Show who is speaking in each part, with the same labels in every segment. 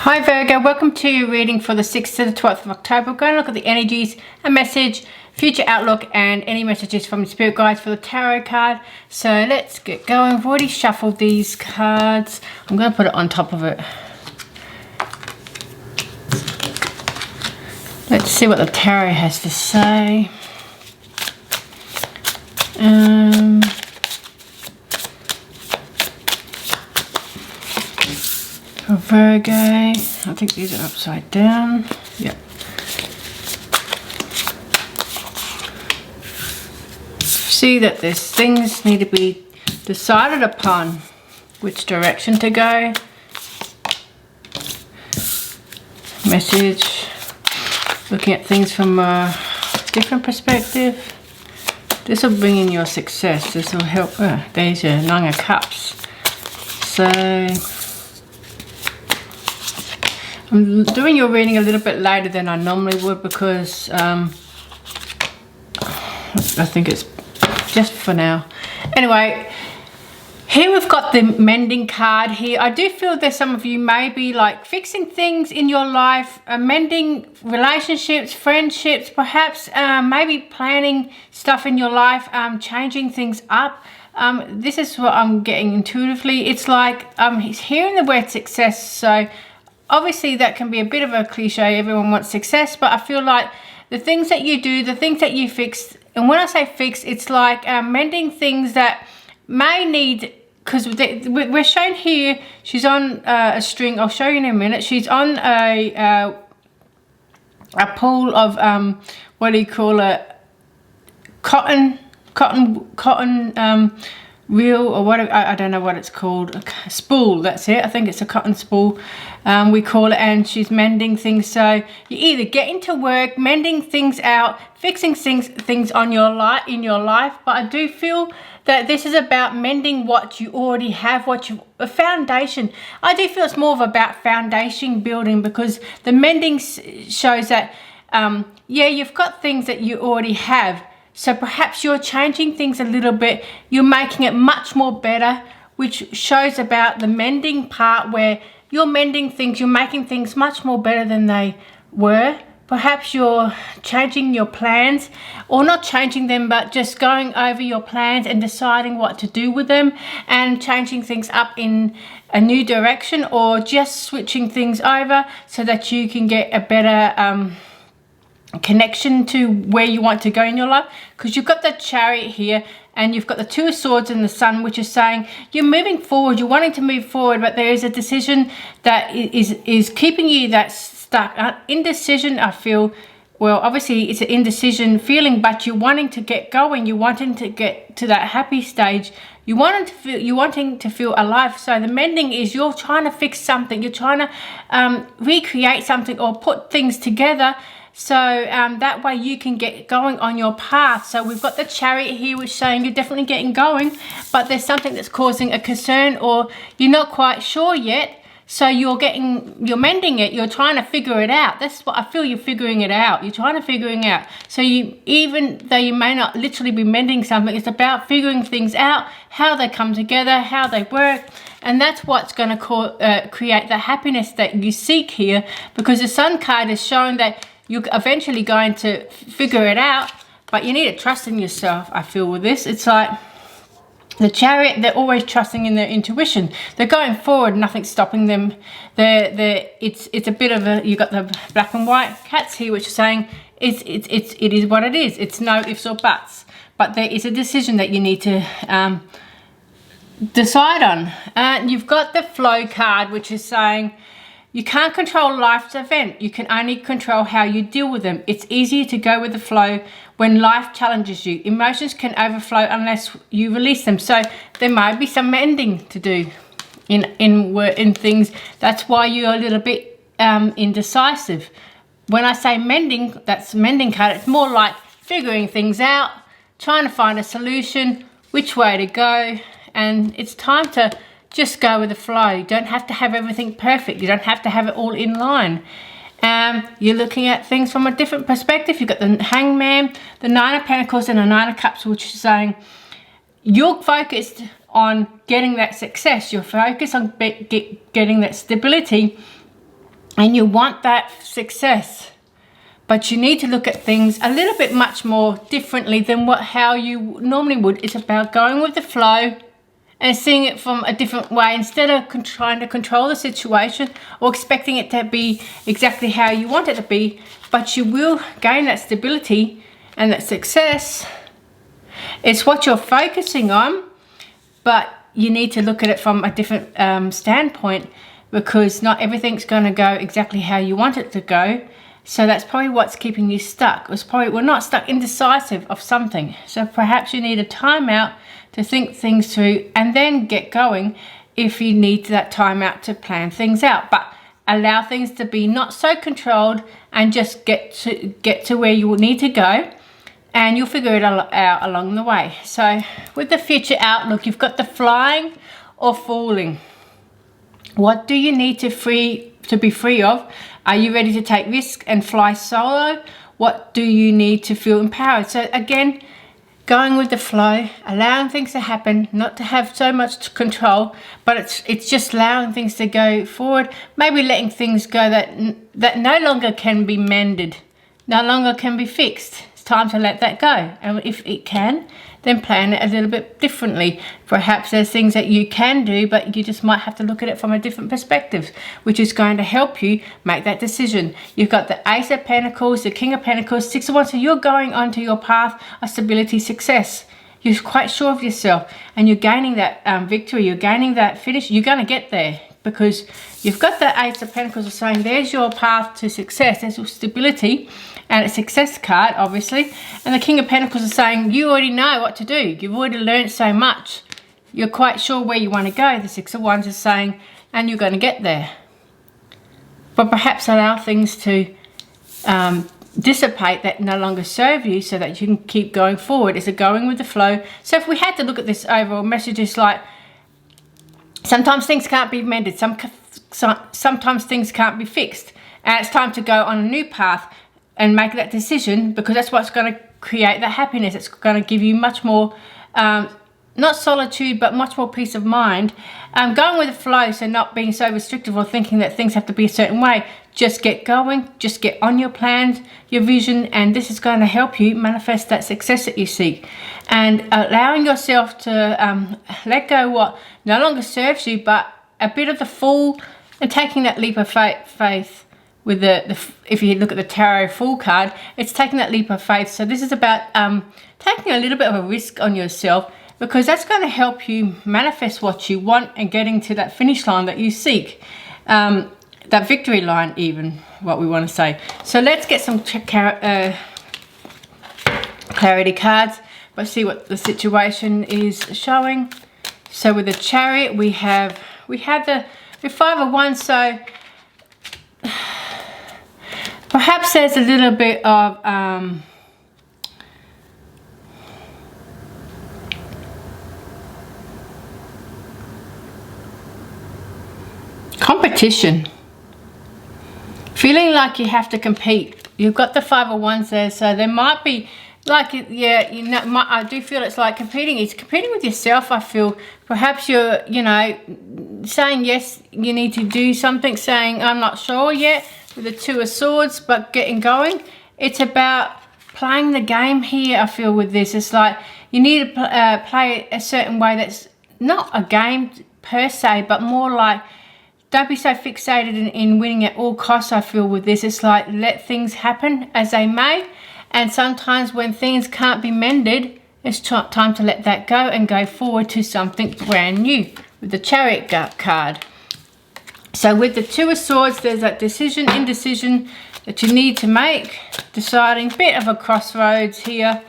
Speaker 1: Hi Virgo, welcome to your reading for the 6th to the 12th of October. We're going to look at the energies, a message, future outlook, and any messages from the spirit guides for the tarot card. So let's get going. I've already shuffled these cards. I'm going to put it on top of it. Let's see what the tarot has to say. For Virgo, I think these are upside down. Yep. See that there's things need to be decided upon, which direction to go. Message, looking at things from a different perspective. This will bring in your success. This will help. There's your Nine of Cups. So I'm doing your reading a little bit later than I normally would because I think it's just for now. Anyway, here we've got the mending card here. I do feel that some of you may be like fixing things in your life, mending relationships, friendships, perhaps maybe planning stuff in your life, changing things up. This is what I'm getting intuitively. It's like he's hearing the word success, so obviously that can be a bit of a cliche. Everyone wants success, but I feel like the things that you do, the things that you fix, and when I say fix, it's like mending things that may need, because we're shown here, she's on a string. I'll show you in a minute. She's on a pool of what do you call it? Cotton reel, or what, I don't know what it's called. A spool, that's it. I think it's a cotton spool, we call it, and she's mending things. So you either get into work, mending things out, fixing things on your in your life, but I do feel that this is about mending what you already have, a foundation. I do feel it's more of about foundation building, because the mending shows that yeah, you've got things that you already have. So perhaps you're changing things a little bit. You're making it much more better, which shows about the mending part, where you're mending things, you're making things much more better than they were. Perhaps you're changing your plans, or not changing them, but just going over your plans and deciding what to do with them and changing things up in a new direction, or just switching things over so that you can get a better connection to where you want to go in your life. Because you've got the Chariot here, and you've got the Two of Swords and the Sun, which is saying you're moving forward, you're wanting to move forward, but there is a decision that is keeping you that stuck. Indecision, I feel. Well, obviously it's an indecision feeling, but you're wanting to get going, you're wanting to get to that happy stage, you're wanting to feel alive. So the mending is you're trying to fix something, you're trying to recreate something or put things together, so that way you can get going on your path. So we've got the Chariot here, which is saying you're definitely getting going, but there's something that's causing a concern, or you're not quite sure yet. So you're mending it, you're trying to figure it out. That's what I feel, you're figuring it out. You're trying to figuring out. So even though you may not literally be mending something, it's about figuring things out, how they come together, how they work. And that's what's going to create the happiness that you seek here, because the Sun card is showing that you're eventually going to figure it out, but you need to trust in yourself, I feel, with this. It's like the Chariot, they're always trusting in their intuition. They're going forward, nothing's stopping them. It's a bit of a, you got the black and white cats here, which is saying it is what it is. It's no ifs or buts, but there is a decision that you need to decide on. And you've got the Flow card, which is saying you can't control life's event. You can only control how you deal with them. It's easier to go with the flow when life challenges you. Emotions can overflow unless you release them. So there might be some mending to do in things. That's why you're a little bit indecisive. When I say mending, that's mending card. It's more like figuring things out, trying to find a solution, which way to go, and it's time to just go with the flow. You don't have to have everything perfect. You don't have to have it all in line. You're looking at things from a different perspective. You've got the Hangman, the Nine of Pentacles, and the Nine of Cups, which is saying you're focused on getting that success. You're focused on getting that stability. and you want that success, but you need to look at things a little bit much more differently than how you normally would. It's about going with the flow and seeing it from a different way instead of trying to control the situation or expecting it to be exactly how you want it to be. But you will gain that stability and that success. It's what you're focusing on, but you need to look at it from a different standpoint, because not everything's going to go exactly how you want it to go. So that's probably what's keeping you stuck. It's probably, we're not stuck, indecisive of something. So perhaps you need a timeout to think things through and then get going if you need that timeout to plan things out. But allow things to be not so controlled and just get to where you will need to go, and you'll figure it out along the way. So with the future outlook, you've got the flying or falling. What do you need to be free of? Are you ready to take risk and fly solo? What do you need to feel empowered? So again, going with the flow, allowing things to happen, not to have so much control, but it's just allowing things to go forward. Maybe letting things go that no longer can be mended, no longer can be fixed. It's time to let that go. And if it can, then plan it a little bit differently. Perhaps there's things that you can do, but you just might have to look at it from a different perspective, which is going to help you make that decision. You've got the Ace of Pentacles, the King of Pentacles, Six of Wands. So you're going onto your path of stability, success. You're quite sure of yourself, and you're gaining that victory. You're gaining that finish. You're going to get there, because you've got the Ace of Pentacles saying there's your path to success. There's your stability and a success card, obviously. And the King of Pentacles is saying you already know what to do. You've already learned so much. You're quite sure where you want to go. The Six of Wands is saying, and you're going to get there. But perhaps allow things to dissipate that no longer serve you, so that you can keep going forward. It's a going with the flow. So if we had to look at this overall message, it's like, sometimes things can't be mended. Sometimes things can't be fixed. And it's time to go on a new path and make that decision, because that's what's going to create that happiness. It's going to give you much more, not solitude, but much more peace of mind. Going with the flow, so not being so restrictive or thinking that things have to be a certain way. Just get going, just get on your plans, your vision, and this is going to help you manifest that success that you seek. And allowing yourself to let go what no longer serves you, but a bit of the fool, and taking that leap of faith. With if you look at the Tarot Fool card, it's taking that leap of faith. So this is about taking a little bit of a risk on yourself, because that's going to help you manifest what you want and getting to that finish line that you seek. That victory line, even, what we want to say. So let's get some clarity cards, but see what the situation is showing. So with the Chariot, we had the Five of Wands. So perhaps there's a little bit of competition. Feeling like you have to compete. You've got the Five of Wands there, so there might be like, yeah, you know, I do feel it's like competing. It's competing with yourself, I feel. Perhaps you're, you know, saying yes, you need to do something, saying I'm not sure yet, with the Two of Swords, but getting going. It's about playing the game here, I feel, with this. It's like you need to play a certain way that's not a game per se, but more like, don't be so fixated in winning at all costs, I feel, with this. It's like, let things happen as they may. And sometimes when things can't be mended, it's time to let that go and go forward to something brand new with the Chariot card. So with the Two of Swords, there's that indecision that you need to make. Deciding, bit of a crossroads here.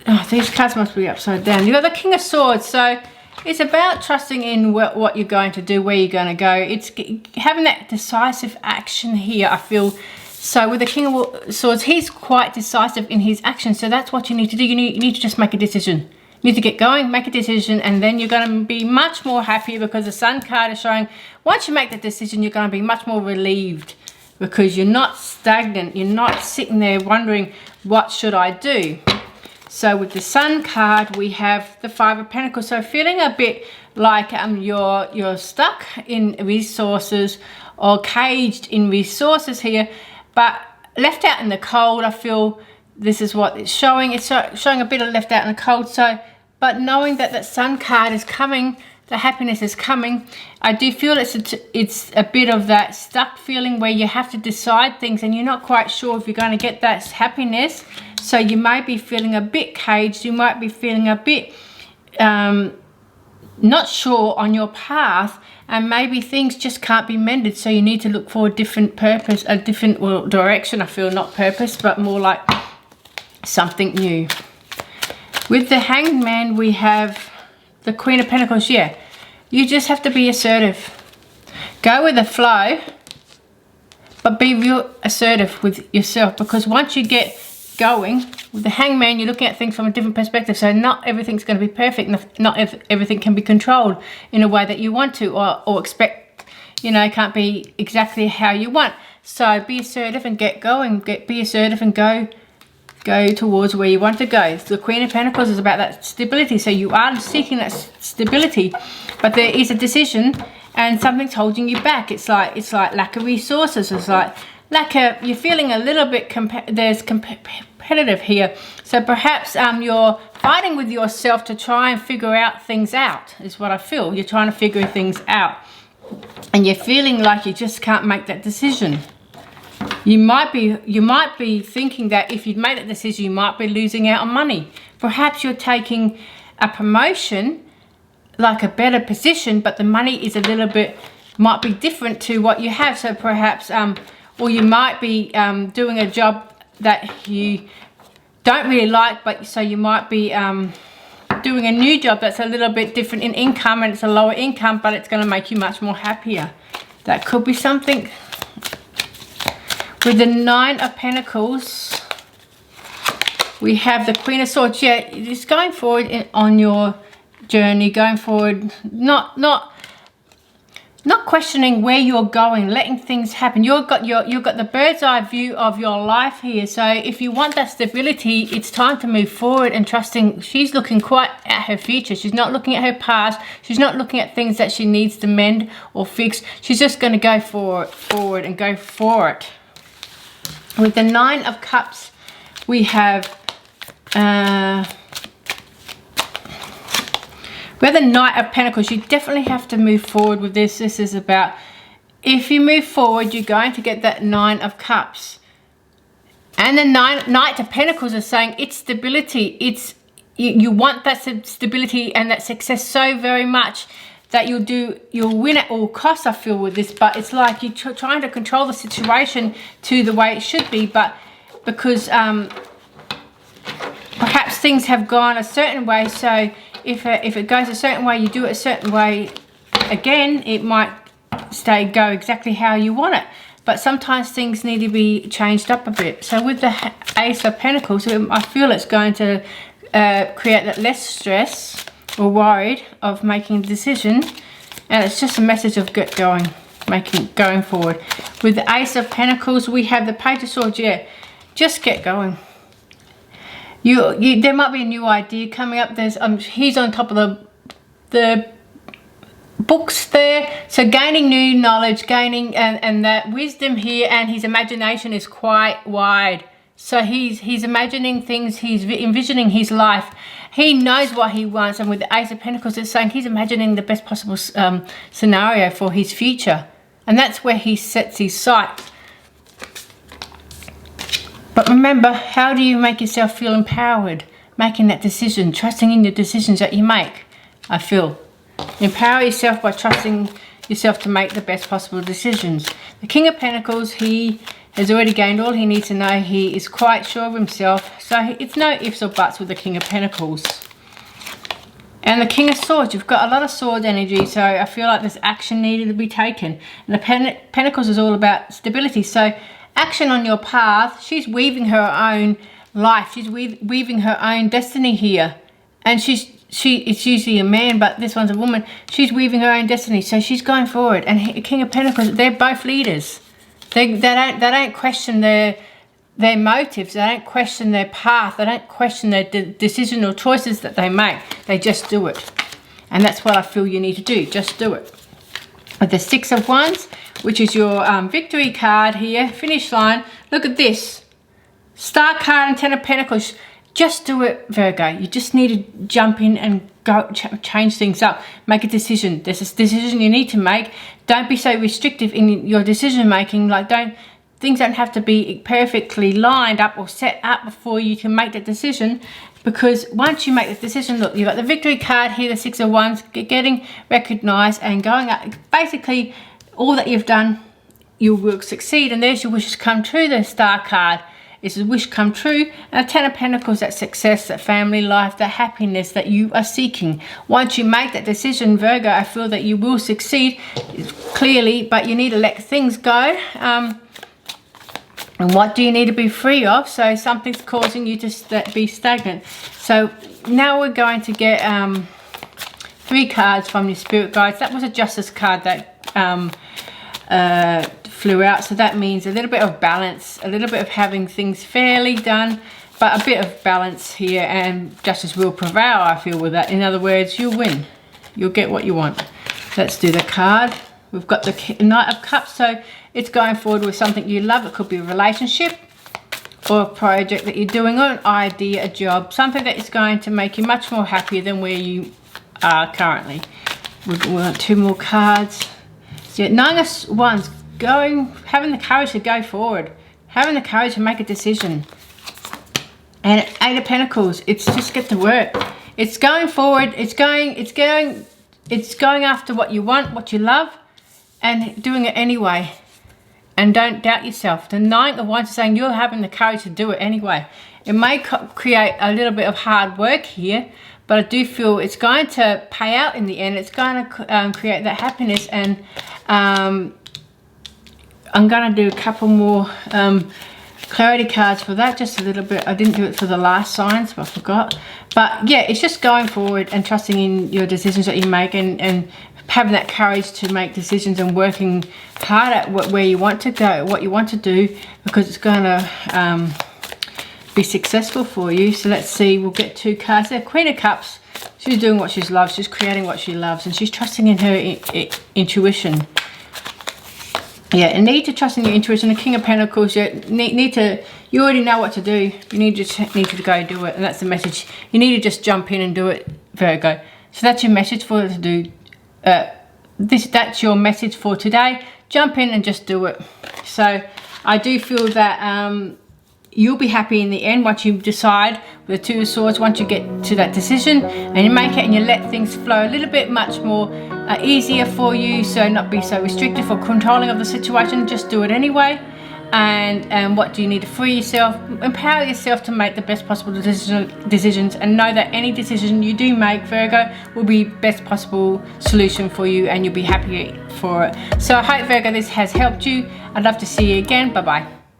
Speaker 1: Oh, these cards must be upside down. You've got the King of Swords. So it's about trusting in what you're going to do, where you're going to go. It's having that decisive action here, I feel. So with the King of Swords, he's quite decisive in his action. So that's what you need to do. You need to just make a decision. You need to get going, make a decision, and then you're going to be much more happy, because the Sun card is showing once you make the decision, you're going to be much more relieved, because you're not stagnant. You're not sitting there wondering, what should I do? So with the Sun card, we have the Five of Pentacles. So feeling a bit like you're stuck in resources, or caged in resources here, but left out in the cold. I feel this is what it's showing. It's showing a bit of left out in the cold. So, but knowing that that Sun card is coming, the happiness is coming, I do feel it's a bit of that stuck feeling where you have to decide things and you're not quite sure if you're going to get that happiness. So you may be feeling a bit caged. You might be feeling a bit not sure on your path, and maybe things just can't be mended, so you need to look for a different purpose, a different direction. I feel, not purpose, but more like something new. With the Hanged Man, we have the Queen of Pentacles. Yeah, you just have to be assertive. Go with the flow, but be real assertive with yourself, because once you get going with the Hangman, you're looking at things from a different perspective. So not everything's going to be perfect. Not everything can be controlled in a way that you want to, or expect, you know, can't be exactly how you want. So be assertive and get going. Be assertive and go towards where you want to go. So the Queen of Pentacles is about that stability. So you are seeking that stability, but there is a decision and something's holding you back. It's like lack of resources. It's like you're feeling a little bit competitive here. So perhaps you're fighting with yourself to try and figure out things out, is what I feel. You're trying to figure things out and you're feeling like you just can't make that decision. You might be thinking that if you'd made that decision, you might be losing out on money. Perhaps you're taking a promotion, like a better position, but the money is a little bit, might be different to what you have. So perhaps or you might be doing a job that you don't really like, but so you might be doing a new job that's a little bit different in income, and it's a lower income, but it's going to make you much more happier. That could be something. With the Nine of Pentacles, we have the Queen of Swords. Yeah, just going forward on your journey, going forward, not questioning where you're going, letting things happen. You've got the bird's eye view of your life here. So if you want that stability, it's time to move forward and trusting. She's looking quite at her future. She's not looking at her past. She's not looking at things that she needs to mend or fix. She's just going to go forward and go for it. With the Nine of Cups, we have the Knight of Pentacles. You definitely have to move forward with this. This is about, if you move forward, you're going to get that Nine of Cups. And the Knight of Pentacles is saying it's stability. It's you want that stability and that success so very much that you'll win at all costs, I feel, with this. But it's like you're trying to control the situation to the way it should be, but because perhaps things have gone a certain way, so if it goes a certain way, you do it a certain way again, it might go exactly how you want it. But sometimes things need to be changed up a bit. So with the Ace of Pentacles, I feel it's going to create that less stress or worried of making a decision, and it's just a message of get going, going forward. With the Ace of Pentacles, we have the Page of Swords. Yeah, just get going. There might be a new idea coming up. There's he's on top of the books there, so gaining new knowledge, gaining and that wisdom here, and his imagination is quite wide. So he's imagining things, he's envisioning his life. He knows what he wants, and with the Ace of Pentacles, it's saying he's imagining the best possible scenario for his future, and that's where he sets his sights. But remember, how do you make yourself feel empowered? Making that decision, trusting in the decisions that you make, I feel. Empower yourself by trusting yourself to make the best possible decisions. The King of Pentacles, he has already gained all he needs to know. He is quite sure of himself. So it's no ifs or buts with the King of Pentacles. And the King of Swords, you've got a lot of sword energy, so I feel like there's action needed to be taken. And the Pentacles is all about stability. So action on your path. She's weaving her own life. She's weaving her own destiny here. And it's usually a man, but this one's a woman. She's weaving her own destiny, so she's going forward. And King of Pentacles, they're both leaders. They don't question their motives. They don't question their path. They don't question their decision or choices that they make. They just do it. And that's what I feel you need to do. Just do it. with the Six of Wands, which is your victory card here, finish line. Look at this. Star card and Ten of Pentacles. Just do it, Virgo. You just need to jump in and go change things up. Make a decision. There's a decision you need to make. Don't be so restrictive in your decision making. Like, things don't have to be perfectly lined up or set up before you can make the decision. Because once you make the decision, look, you've got the victory card here, the Six of Wands, getting recognized and going up. Basically, all that you've done, you will succeed. And there's your wishes come true. The Star card is a wish come true. And the Ten of Pentacles, that success, that family life, that happiness that you are seeking. Once you make that decision, Virgo, I feel that you will succeed clearly, but you need to let things go. And what do you need to be free of? So something's causing you to be stagnant. So now we're going to get 3 cards from your spirit guides. That was a Justice card that flew out. So that means a little bit of balance, a little bit of having things fairly done, but a bit of balance here, and justice will prevail, I feel, with that. In other words, you'll win. You'll get what you want. Let's do the card. We've got the Knight of Cups. So it's going forward with something you love. It could be a relationship or a project that you're doing, or an idea, a job, something that is going to make you much more happier than where you are currently. We want 2 more cards. So 9 of Wands, having the courage to go forward, having the courage to make a decision. And 8 of Pentacles, it's just get to work. It's going forward. It's going after what you want, what you love, and doing it anyway. And don't doubt yourself. The 9 of Wands is saying you're having the courage to do it anyway. It may create a little bit of hard work here, but I do feel it's going to pay out in the end. It's going to create that happiness. And I'm going to do a couple more clarity cards for that, just a little bit. I didn't do it for the last signs, but I forgot. But yeah, it's just going forward and trusting in your decisions that you make, and having that courage to make decisions and working hard at where you want to go, what you want to do, because it's going to be successful for you. So let's see, we'll get 2 cards there. Queen of Cups, she's doing what she loves, she's creating what she loves, and she's trusting in her intuition. Yeah, and need to trust in your intuition. The King of Pentacles, you already know what to do. You need to go do it, and that's the message. You need to just jump in and do it, Virgo. So that's your message for to do. That's your message for today. Jump in and just do it. So I do feel that you'll be happy in the end once you decide with the 2 of Swords. Once you get to that decision and you make it and you let things flow a little bit much more easier for you, so not be so restrictive or controlling of the situation, just do it anyway. And what do you need to free yourself, empower yourself to make the best possible decisions, and know that any decision you do make, Virgo, will be best possible solution for you, and you'll be happy for it. So I hope, Virgo, this has helped you. I'd love to see you again. Bye bye.